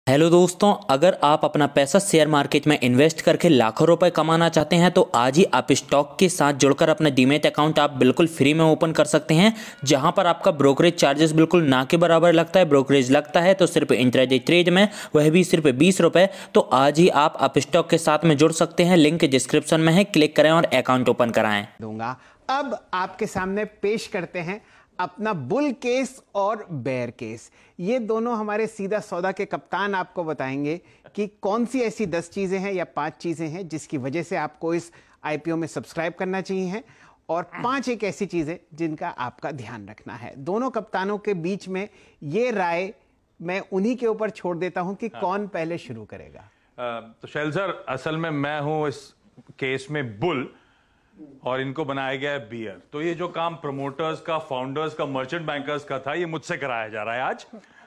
Hello दोस्तों, अगर आप अपना पैसा शेयर मार्केट में इन्वेस्ट करके लाखों रुपए कमाना चाहते हैं तो आज ही आप स्टॉक के साथ जुड़कर अपना डीमैट अकाउंट आप बिल्कुल फ्री में ओपन कर सकते हैं, जहां पर आपका ब्रोकरेज चार्जेस बिल्कुल ना के बराबर लगता है। ब्रोकरेज लगता है तो सिर्फ इंट्राडे ट्रेड में, वह भी सिर्फ 20 रुपए। तो आज ही आप स्टॉक के साथ में जुड़ सकते हैं, लिंक डिस्क्रिप्शन में है, क्लिक करें और अकाउंट ओपन कराएं। दूंगा। अब आपके सामने पेश करते हैं अपना बुल केस और बेयर केस। ये दोनों हमारे सीधा सौदा के कप्तान आपको बताएंगे कि कौन सी ऐसी 10 चीजें हैं या 5 चीजें हैं जिसकी वजह से आपको इस आईपीओ में सब्सक्राइब करना चाहिए, और 5 एक ऐसी चीजें जिनका आपका ध्यान रखना है। दोनों कप्तानों के बीच में ये राय मैं उन्हीं के ऊपर छोड़ देता हूं कि कौन पहले शुरू करेगा। तो शैल सर, असल में मैं हूं इस केस में बुल और इनको बनाया गया है बियर। तो ये जो काम प्रमोटर्स का, फाउंडर्स का, मर्चेंट बैंकर्स का था, ये मुझसे कराया जा रहा है आज।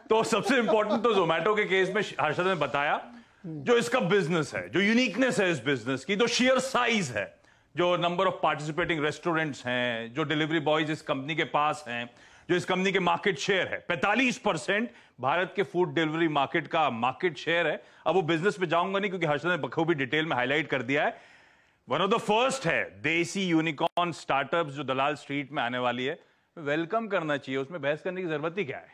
तो सबसे इंपॉर्टेंट तो जोमेटो के केस में हर्षद ने बताया जो इसका बिजनेस है, जो यूनिकनेस है इस बिजनेस की, जो शेयर साइज है, जो नंबर ऑफ पार्टिसिपेटिंग रेस्टोरेंट्स हैं, जो डिलीवरी बॉयज इस कंपनी के पास हैं, जो इस कंपनी के मार्केट शेयर है 45% भारत के फूड डिलीवरी मार्केट का मार्केट शेयर है। अब वो बिजनेस पे जाऊंगा नहीं क्योंकि हर्षद ने बखूबी डिटेल में हाईलाइट कर दिया है। वन ऑफ द फर्स्ट है देसी यूनिकॉर्न स्टार्टअप्स जो दलाल स्ट्रीट में आने वाली है। वेलकम करना चाहिए, उसमें बहस करने की जरूरत ही क्या है।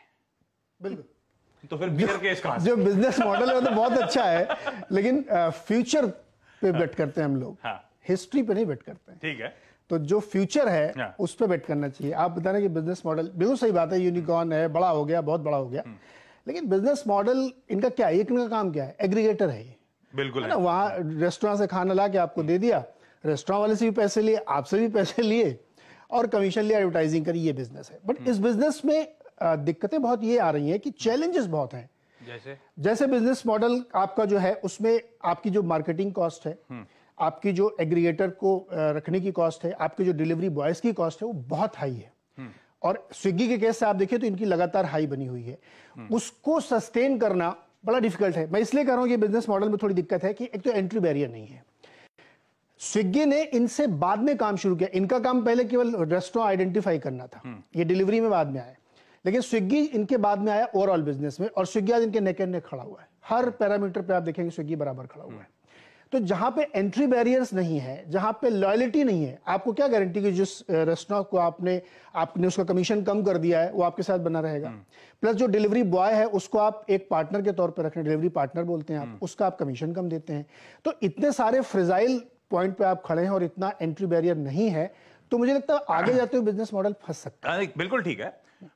बिल्कुल। तो फिर बियर केस कहां से? जो बिजनेस मॉडल है वो तो बहुत अच्छा है, लेकिन फ्यूचर पे बेट करते हैं हम लोग, हिस्ट्री पे नहीं बेट करते हैं। ठीक है, तो जो फ्यूचर है उस पे बेट करना चाहिए। आप बता रहे हैं कि बिजनेस मॉडल बिल्कुल सही बात है, यूनिकॉर्न है, बड़ा हो गया, बहुत बड़ा हो गया, लेकिन बिजनेस मॉडल इनका क्या है, इनका काम क्या है, एग्रीगेटर है ये। बिल्कुल है ना, वहां रेस्टोरेंट से खाना ला के आपको दे दिया, रेस्टोरेंट वाले से भी पैसे लिए, आपसे भी पैसे लिए और कमीशन लिए, एडवर्टाइजिंग करी, ये बिजनेस है। बट इस बिजनेस में दिक्कतें बहुत ये आ रही हैं कि चैलेंजेस बहुत हैं। जैसे बिजनेस मॉडल आपका जो है उसमें आपकी जो मार्केटिंग कॉस्ट है, आपकी जो एग्रीगेटर को रखने की कॉस्ट है, आपकी जो डिलीवरी बॉयज की कॉस्ट है, वो बहुत हाई है। और स्विगी के केस से आप देखिए तो इनकी लगातार हाई बनी हुई है, उसको सस्टेन करना बड़ा डिफिकल्ट है। मैं इसलिए कह रहा हूं कि बिजनेस मॉडल में थोड़ी दिक्कत है कि एक तो एंट्री बैरियर नहीं है। स्विगी ने इनसे बाद में काम शुरू किया, इनका काम पहले केवल रेस्टोरेंट आइडेंटिफाई करना था, ये डिलीवरी में बाद में आया, लेकिन स्विगी इनके बाद में आया ओवरऑल बिजनेस में, और स्विगी आज इनके नेक एंड नेक खड़ा हुआ है। हर पैरामीटर पे आप देखेंगे स्विगी बराबर खड़ा हुआ है। तो जहां पे एंट्री बैरियर्स नहीं है, जहां पे लॉयल्टी नहीं है, आपको क्या गारंटी कि जिस रेस्टोरेंट को आपने उसका कमीशन कम कर दिया है वो आपके साथ बना रहेगा। प्लस जो डिलीवरी बॉय है उसको आप एक पार्टनर के तौर पर रखने, डिलीवरी पार्टनर बोलते हैं आप, उसका आप कमीशन कम देते हैं। तो इतने सारे फ्रेजाइल पॉइंट पे आप खड़े हैं और इतना एंट्री बैरियर नहीं है, तो मुझे लगता है आगे जाते हुए बिजनेस मॉडल फंस सकता है। बिल्कुल ठीक है,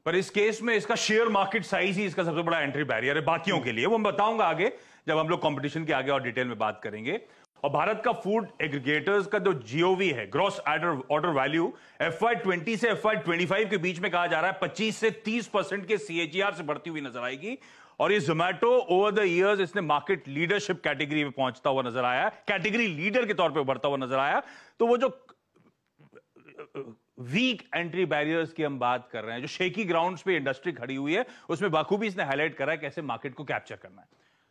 पर इस केस में इसका शेयर मार्केट साइज ही इसका सबसे बड़ा एंट्री बैरियर है बाकियों के लिए। वो मैं बताऊंगा आगे जब हम लोग कंपटीशन के आगे और डिटेल में बात करेंगे। और भारत का फूड एग्रीगेटर्स का जो जीओवी है, ग्रॉस ऑर्डर वैल्यू, FY20 से FY25 के बीच में कहा जा रहा है 25 से 30% के CAGR से बढ़ती हुई नजर आएगी। और ये जोमेटो ओवर द इयर्स इसने मार्केट लीडरशिप कैटेगरी में पहुंचता हुआ नजर आया, कैटेगरी लीडर के तौर पे उभरता हुआ नजर आया। तो वो जो वीक एंट्री बैरियर्स की हम बात कर रहे हैं, जो शेकी ग्राउंड्स पे इंडस्ट्री खड़ी हुई है, उसमें बाखूबी इसने हाईलाइट करा है कैसे मार्केट को कैप्चर करना है।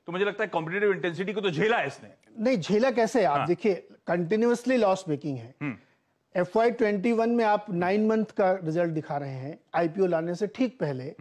तो मुझे लगता है कॉम्पिटिटिव इंटेंसिटी को तो झेला है इसने। नहीं झेला कैसे है, आप देखिए कंटिन्यूअसली लॉस मेकिंग है। FY21 में आप 9 मंथ का रिजल्ट दिखा रहे हैं आईपीओ लाने से ठीक पहले,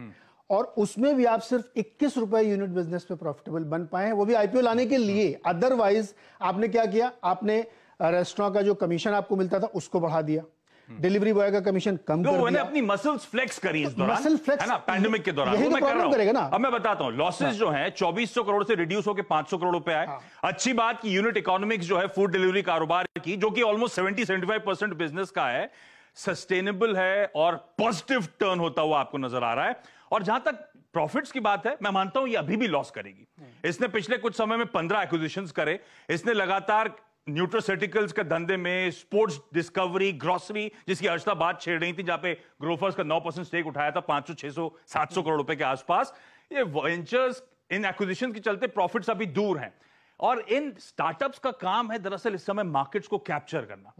और उसमें भी आप सिर्फ 21 रुपए यूनिट बिजनेस पे प्रॉफिटेबल बन पाए हैं, वो भी आईपीओ लाने के लिए। अदरवाइज आपने क्या किया, आपने रेस्टोरेंट का जो कमीशन आपको मिलता था उसको बढ़ा दिया, डिलीवरी बॉय का कमीशन कम कर दिया। अपनी मसल्स फ्लेक्स करी इस दौरान, मसल फ्लेक्स है ना, पैंडेमिक के दौरान। यही तो प्रॉब्लम करेगा ना। अब मैं बताता हूं, लॉसेस जो हैं 2400 करोड़ से रिड्यूस होकर 500 करोड़ रुपए आए। अच्छी बात की यूनिट इकोनॉमिक्स जो है फूड डिलीवरी कारोबार की, जो कि ऑलमोस्ट 70-75% बिजनेस का है, सस्टेनेबल है और पॉजिटिव टर्न होता हुआ आपको नजर आ रहा है। और जहां तक प्रॉफिट्स की बात है, मैं मानता हूं ये अभी भी लॉस करेगी। इसने पिछले कुछ समय में 15 एक्विजिशंस करे, इसने लगातार न्यूट्रोसेटिकल्स के धंधे में, स्पोर्ट्स डिस्कवरी, ग्रोसरी, जिसकी अर्चना बात छेड़ रही थी, जहां पे ग्रोफर्स का 9% स्टेक उठाया था 500, 600, 700 करोड़ रुपए के आसपास। ये वेंचर्स, इन एक्विजिशन के चलते प्रॉफिट्स अभी दूर हैं। और इन स्टार्टअप्स का काम है दरअसल इस समय मार्केट्स को कैप्चर करना,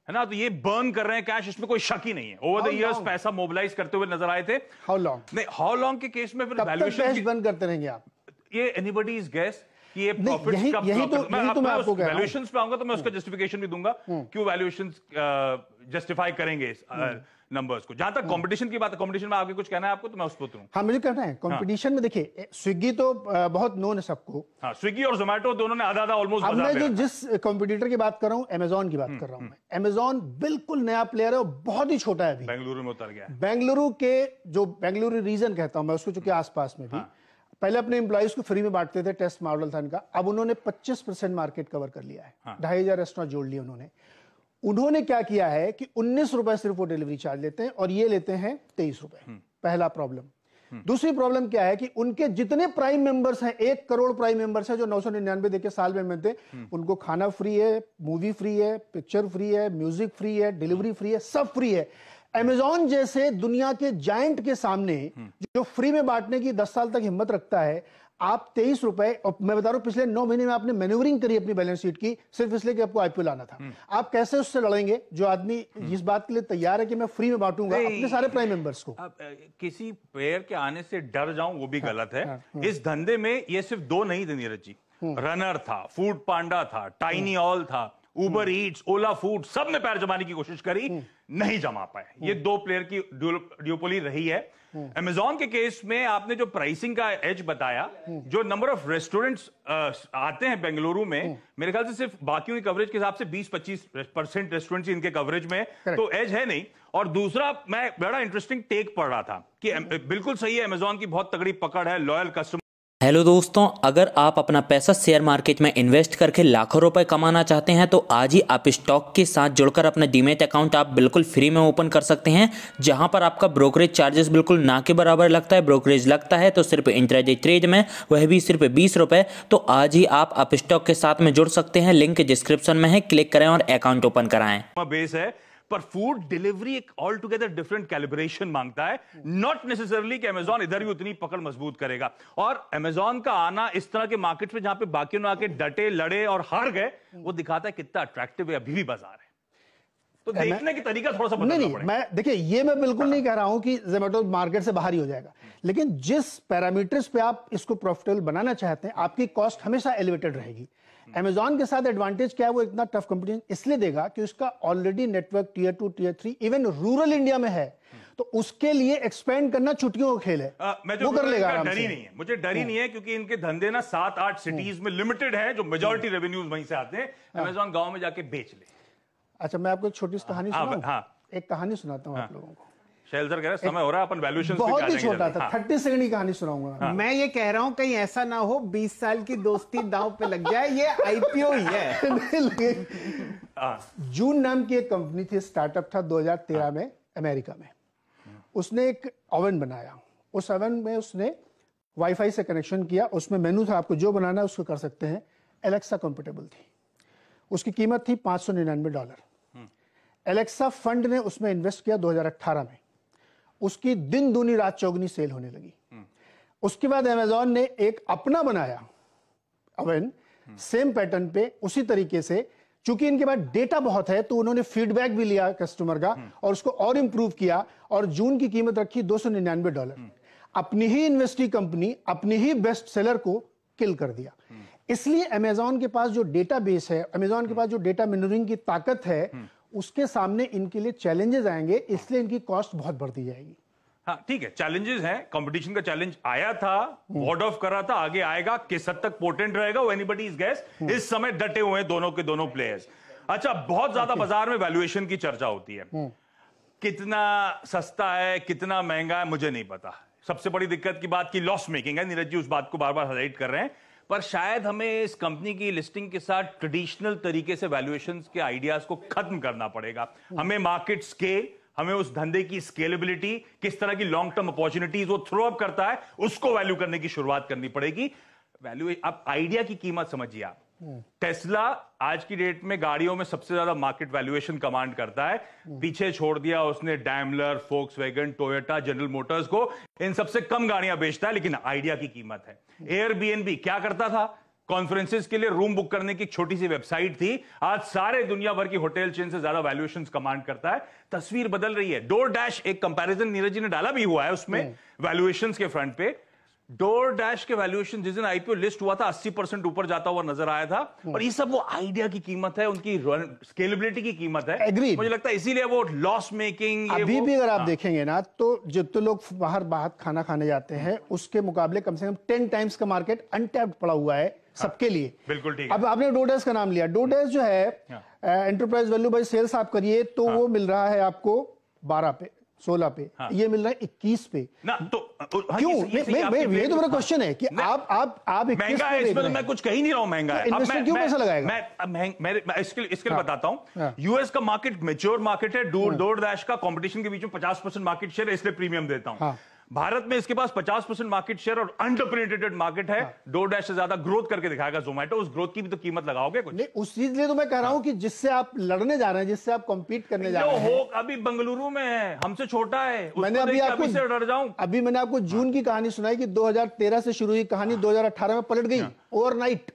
है ना। तो ये बर्न कर रहे हैं कैश, इसमें कोई शक ही नहीं है। ओवर द इयर्स पैसा मोबिलाइज करते हुए नजर आए थे। How long? नहीं, हाउ लॉन्ग के केस में फिर वैल्यूएशन बंद करते रहेंगे आप, ये एनीबॉडीज गेस कि ये प्रॉफिट्स का मैं आपको वैल्यूएशंस पे आऊंगा तो मैं उसका जस्टिफिकेशन भी दूंगा, क्यों वैल्यूएशंस जस्टिफाई करेंगे नंबर्स को। जहां तक कंपटीशन की बात है, कंपटीशन में आगे कुछ कहना है आपको तो मैं उस पर उतरूं। हाँ, मुझे कहना है कंपटीशन में देखिए, स्विगी तो बहुत नोन है सबको। हाँ, स्विगी और जोमेटो दोनों ने आधा ऑलमोस्ट। अब मैं जो जिस कंपटीटर की बात कर रहा हूँ, अमेजॉन की बात कर रहा हूँ मैं। अमेजॉन बिल्कुल नया प्लेयर है और बहुत ही छोटा है अभी, बेंगलुरु में उतर गया है। बेंगलुरु रीजन कहता हूँ मैं उसको, चूंकि आसपास में भी पहले अपने एम्प्लॉइज को फ्री में बांटते थे, टेस्ट मॉडल था इनका। अब उन्होंने 25% मार्केट कवर कर लिया है, 2500 रेस्टोरेंट जोड़ लिए उन्होंने क्या किया है कि 19 रुपए सिर्फ वो डिलीवरी चार्ज लेते हैं और ये लेते हैं 23 रुपए। पहला प्रॉब्लम। दूसरी प्रॉब्लम क्या है कि उनके जितने प्राइम मेंबर्स हैं, 1 करोड़ प्राइम मेंबर्स हैं जो 999 देके साल में मिलते हैं, उनको खाना फ्री है, मूवी फ्री है, पिक्चर फ्री है, म्यूजिक फ्री है, डिलीवरी फ्री है, सब फ्री है। अमेजॉन जैसे दुनिया के जायंट के सामने जो फ्री में बांटने की 10 साल तक हिम्मत रखता है, आप 23 रुपए, और मैं बता रहा हूं पिछले 9 महीने में आपने मैन्यूवरिंग करी अपनी बैलेंस शीट की, सिर्फ इसलिए कि आपको आईपीओ लाना था। आप कैसे उससे लड़ेंगे जो आदमी इस बात के लिए तैयार है कि मैं फ्री में बांटूंगा अपने सारे प्राइम मेंबर्स को। अब किसी प्लेयर के आने से डर जाऊं वो भी गलत है। इस धंधे में ये सिर्फ 2 नहीं थे नीरज जी, रनर था, फूड पांडा था, टाइनी ऑल था, उबर ईट्स, ओला फूड, सब ने पैर जमाने की कोशिश करी, नहीं जमा पाए। ये 2 प्लेयर की ड्यूओपोली रही है। अमेजॉन के केस में आपने जो प्राइसिंग का एज बताया, जो नंबर ऑफ रेस्टोरेंट्स आते हैं बेंगलुरु में, मेरे ख्याल से सिर्फ बाकियों की कवरेज के हिसाब से 20-25% रेस्टोरेंट्स इनके कवरेज में, तो एज है नहीं। और दूसरा, मैं बड़ा इंटरेस्टिंग टेक पढ़ रहा था कि बिल्कुल सही है, अमेजॉन की बहुत तगड़ी पकड़ है, लॉयल कस्टमर। हेलो दोस्तों, अगर आप अपना पैसा शेयर मार्केट में इन्वेस्ट करके लाखों रुपए कमाना चाहते हैं तो आज ही आप स्टॉक के साथ जुड़कर अपना डीमैट अकाउंट आप बिल्कुल फ्री में ओपन कर सकते हैं, जहां पर आपका ब्रोकरेज चार्जेस बिल्कुल ना के बराबर लगता है। ब्रोकरेज लगता है तो सिर्फ इंट्राडे ट्रेड में, वह भी सिर्फ 20 रुपए। तो आज ही आप स्टॉक के साथ में जुड़ सकते हैं, लिंक डिस्क्रिप्शन में है, क्लिक करें और अकाउंट ओपन कराएं। बेस है, पर फूड डिलीवरी एक ऑल टुगेदर डिफरेंट कैलिब्रेशन मांगता है। नॉट नेसेसरली कि अमेजॉन इधर भी उतनी पकड़ मजबूत करेगा। और अमेजॉन का आना इस तरह के मार्केट में जहां पे बाकियों ने आके डटे, लड़े और हार गए, वो दिखाता है कितना अट्रैक्टिव है अभी भी बाजार है। तो देखने की तरीका थोड़ा सा बदलना पड़ेगा। मैं देखिए, ये मैं बिल्कुल नहीं कह रहा हूं कि जोमेटो मार्केट से बाहर ही हो जाएगा, लेकिन जिस पैरामीटर्स पे आप इसको प्रॉफिटेबल बनाना चाहते हैं, आपकी कॉस्ट हमेशा एलिवेटेड रहेगी। अमेजॉन के साथ एडवांटेज क्या है, वो इतना टफ कंपटीशन इसलिए देगा कि उसका already network tier 2, tier 3, even rural India में है, तो उसके लिए एक्सपेंड करना छुट्टियों का खेल है। वो कर लेगा आराम से। नहीं है, मुझे डर ही नहीं है, क्योंकि इनके धंधे ना 7-8 सिटीज में लिमिटेड है, जो मेजॉरिटी रेवेन्यूज वहीं से आते हैं। अमेजॉन गांव में जाके बेच ले। अच्छा, मैं आपको एक छोटी सी कहानी सुनाऊं? एक कहानी सुनाता हूं आप लोगों को। शैल सर कह रहे समय हो रहा है, अपन वैल्यूएशन बहुत ही छोटा था, 30 सेकंड की कहानी सुनाऊंगा। मैं ये कह रहा हूं कहीं ऐसा ना हो 20 साल की दोस्ती दांव पे लग जाए, ये आईपीओ ही है। जून नाम की एक कंपनी थी, स्टार्टअप था 2013 में अमेरिका में। उसने एक ओवन बनाया, उस ओवन में उसने वाईफाई से कनेक्शन किया, उसमें मेनू था, आपको जो बनाना है उसको कर सकते हैं। एलेक्सा कंपेटेबल थी, उसकी कीमत थी $599। एलेक्सा फंड ने उसमें इन्वेस्ट किया 2018 में, उसकी दिन दूनी रात चौगनी सेल होने लगी। उसके बाद अमेजॉन ने एक अपना बनाया ओवन, सेम पैटर्न पे, उसी तरीके से। चूंकि इनके पास डेटा बहुत है तो उन्होंने फीडबैक भी लिया कस्टमर का और उसको और इंप्रूव किया, और जून की कीमत रखी $299। अपनी ही इन्वेस्टी कंपनी अपनी ही बेस्ट सेलर को किल कर दिया। इसलिए अमेजॉन के पास जो डेटा बेस है, अमेजॉन के पास जो डेटा मिनरिंग की ताकत है, उसके सामने इनके लिए चैलेंजेस आएंगे, इसलिए इनकी कॉस्ट बहुत बढ़ती जाएगी। हाँ ठीक है, चैलेंजेस हैं, कंपटीशन का चैलेंज आया था, वॉर्ड ऑफ करा था, आगे आएगा, किस हद तक पोटेंट रहेगा वो एनीबॉडीज गेस। इस समय डटे हुए हैं दोनों के दोनों प्लेयर्स। अच्छा, बहुत ज्यादा बाजार में वैल्यूएशन की चर्चा होती है, कितना सस्ता है, कितना महंगा है, मुझे नहीं पता। सबसे बड़ी दिक्कत की बात की लॉस मेकिंग है, नीरज जी उस बात को बार बार हाईलाइट कर रहे हैं। पर शायद हमें इस कंपनी की लिस्टिंग के साथ ट्रेडिशनल तरीके से वैल्यूएशंस के आइडियाज को खत्म करना पड़ेगा। हमें मार्केट स्केल, हमें उस धंधे की स्केलेबिलिटी, किस तरह की लॉन्ग टर्म अपॉर्चुनिटीज वो थ्रो अप करता है, उसको वैल्यू करने की शुरुआत करनी पड़ेगी। वैल्यू, आप आइडिया की कीमत समझिए। आप टेस्ला आज की डेट में गाड़ियों में सबसे ज्यादा मार्केट वैल्यूएशन कमांड करता है। पीछे छोड़ दिया उसने Daimler, Volkswagen, Toyota, general Motors को। इन सबसे कम गाड़ियां बेचता है, लेकिन आइडिया की कीमत है। एयरबीएनबी क्या करता था? कॉन्फ्रेंसेस के लिए रूम बुक करने की एक छोटी सी वेबसाइट थी, आज सारे दुनिया भर की होटल चेन से ज्यादा वैल्यूएशंस कमांड करता है। तस्वीर बदल रही है। डोर डैश, एक कंपैरिजन नीरज जी ने डाला भी हुआ है उसमें वैल्यूएशंस के फ्रंट पे। डोर डैश के वैल्यूएशन जिस दिन आईपीओ लिस्ट हुआ था 80% ऊपर जाता हुआ नजर आया था। और ये सब वो आइडिया की कीमत है, उनकी स्केलेबिलिटी की कीमत है। Agreed. मुझे लगता है इसीलिए वो लॉस मेकिंग अभी भी अगर आप देखेंगे ना, तो जितने लोग बाहर खाना खाने जाते हैं उसके मुकाबले कम से कम 10 टाइम्स का मार्केट अनटैप्ड पड़ा हुआ है सबके लिए। बिल्कुल ठीक। अब आपने डोडेस का नाम लिया, डोडेस जो है एंटरप्राइज वैल्यू बाय सेल्स आप करिए तो वो मिल रहा है आपको 12 पे, 16 पे, ये मिल रहा है 21 पे ना। तो क्यों? ये तो मेरा क्वेश्चन है कि आप 21 महंगा है, इसमें तो मैं कुछ कह ही नहीं रहा हूं महंगा है। इन्वेस्टर क्यों पैसा लगाएगा? मैं इसके लिए बताता हूं। यूएस का मार्केट मैच्योर मार्केट है। डोर डैश का कंपटीशन के बीच में 50% मार्केट शेयर है, इसलिए प्रीमियम देता हूं। भारत में इसके पास 50% मार्केट शेयर और अंडरपेनिट्रेटेड मार्केट है। डोर डैश से ज्यादा ग्रोथ करके दिखाएगा जोमेटो, उस ग्रोथ की भी तो कीमत लगाओगे कुछ? नहीं, उस चीज लिए तो मैं कह रहा हूं कि जिससे आप लड़ने जा रहे हैं, जिससे आप कॉम्पीट करने जा रहे हैं, अभी बेंगलुरु में है, हमसे छोटा है। मैंने अभी मैंने आपको जून की कहानी सुनाई कि 2013 से शुरू हुई कहानी 2018 में पलट गई ओवरनाइट।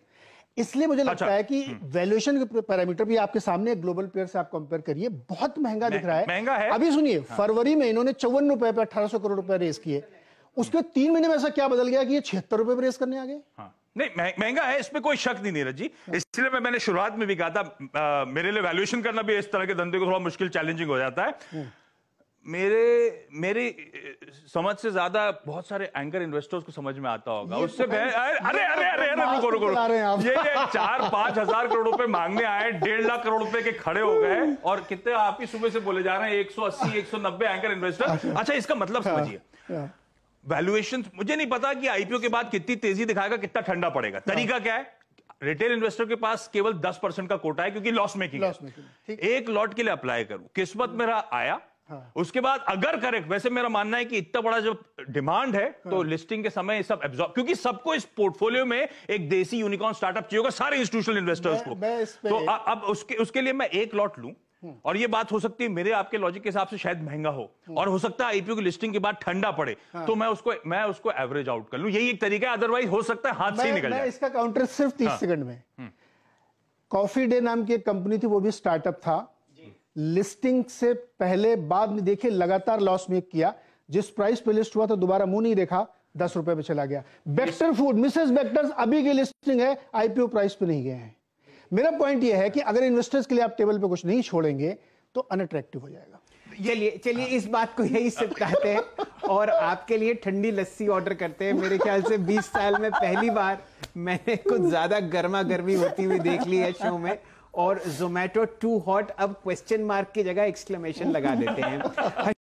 इसलिए मुझे लगता है कि वैल्यूएशन के पैरामीटर भी आपके सामने ग्लोबल प्लेयर से आप कंपेयर करिए, बहुत महंगा दिख रहा है। महंगा है। अभी सुनिए, फरवरी में इन्होंने 54 रुपए पे 1800 करोड़ रुपए रेस किए, उसके 3 महीने में ऐसा क्या बदल गया कि ये 76 रुपए पे रेस करने आ गए? नहीं, महंगा है, इसमें कोई शक नहीं नीरज जी। इसलिए मैंने शुरुआत में भी कहा था, मेरे लिए वैल्यूएशन करना भी इस तरह के धंधे को थोड़ा मुश्किल, चैलेंजिंग हो जाता है। मेरी समझ से ज्यादा बहुत सारे एंकर इन्वेस्टर्स को समझ में आता होगा। उससे अरे रुको ये 4-5 हजार करोड़ रुपए मांगने आए, 1.5 लाख करोड़ रुपए के खड़े हो गए, और कितने आप ही सुबह से बोले जा रहे हैं 180-190 एंकर इन्वेस्टर। अच्छा, इसका मतलब समझिए, वैल्यूएशन मुझे नहीं पता कि आईपीओ के बाद कितनी तेजी दिखाएगा, कितना ठंडा पड़ेगा। तरीका क्या है? रिटेल इन्वेस्टर के पास केवल 10% का कोटा है, क्योंकि लॉस मेकिंग है। एक लॉट के लिए अप्लाई करूं, किस्मत मेरा आया, उसके बाद अगर करेक्ट, वैसे मेरा मानना है कि इतना बड़ा जब डिमांड है तो लिस्टिंग के समय सब एब्जॉर्ब, क्योंकि सबको इस पोर्टफोलियो में एक देसी यूनिकॉर्न स्टार्टअप चाहिए होगा, सारे इंस्टीट्यूशनल इन्वेस्टर्स को। तो अब उसके लिए मैं एक लॉट लूं, और ये बात हो सकती है मेरे आपके लॉजिक के हिसाब से शायद महंगा हो, और हो सकता है आईपीओ की लिस्टिंग के बाद ठंडा पड़े, तो मैं उसको एवरेज आउट कर लूं। यही एक तरीका है, अदरवाइज हो सकता है हाथ से निकल जाए। इसका काउंटर सिर्फ 30 सेकंड में। कॉफी डे नाम की एक कंपनी थी, वो भी स्टार्टअप था, लिस्टिंग से पहले बाद में देखे लगातार लॉस मेक किया, जिस प्राइस पे लिस्ट हुआ था दोबारा मुंह नहीं देखा, 10 रुपए पे चला गया। बेक्टर फूड, मिसेस बेक्टर्स अभी की लिस्टिंग है, आईपीओ प्राइस पे नहीं गए हैं। मेरा पॉइंट यह है कि अगर इन्वेस्टर्स के लिए आप टेबल पे कुछ नहीं छोड़ेंगे तो अनअट्रैक्टिव हो जाएगा। चलिए इस बात को यही सिमटाते हैं और आपके लिए ठंडी लस्सी ऑर्डर करते हैं। मेरे ख्याल से 20 साल में पहली बार मैंने कुछ ज्यादा गर्मा गर्मी होती हुई देख ली है शो में, और जोमेटो टू हॉट अब क्वेश्चन मार्क की जगह एक्सक्लेमेशन लगा देते हैं।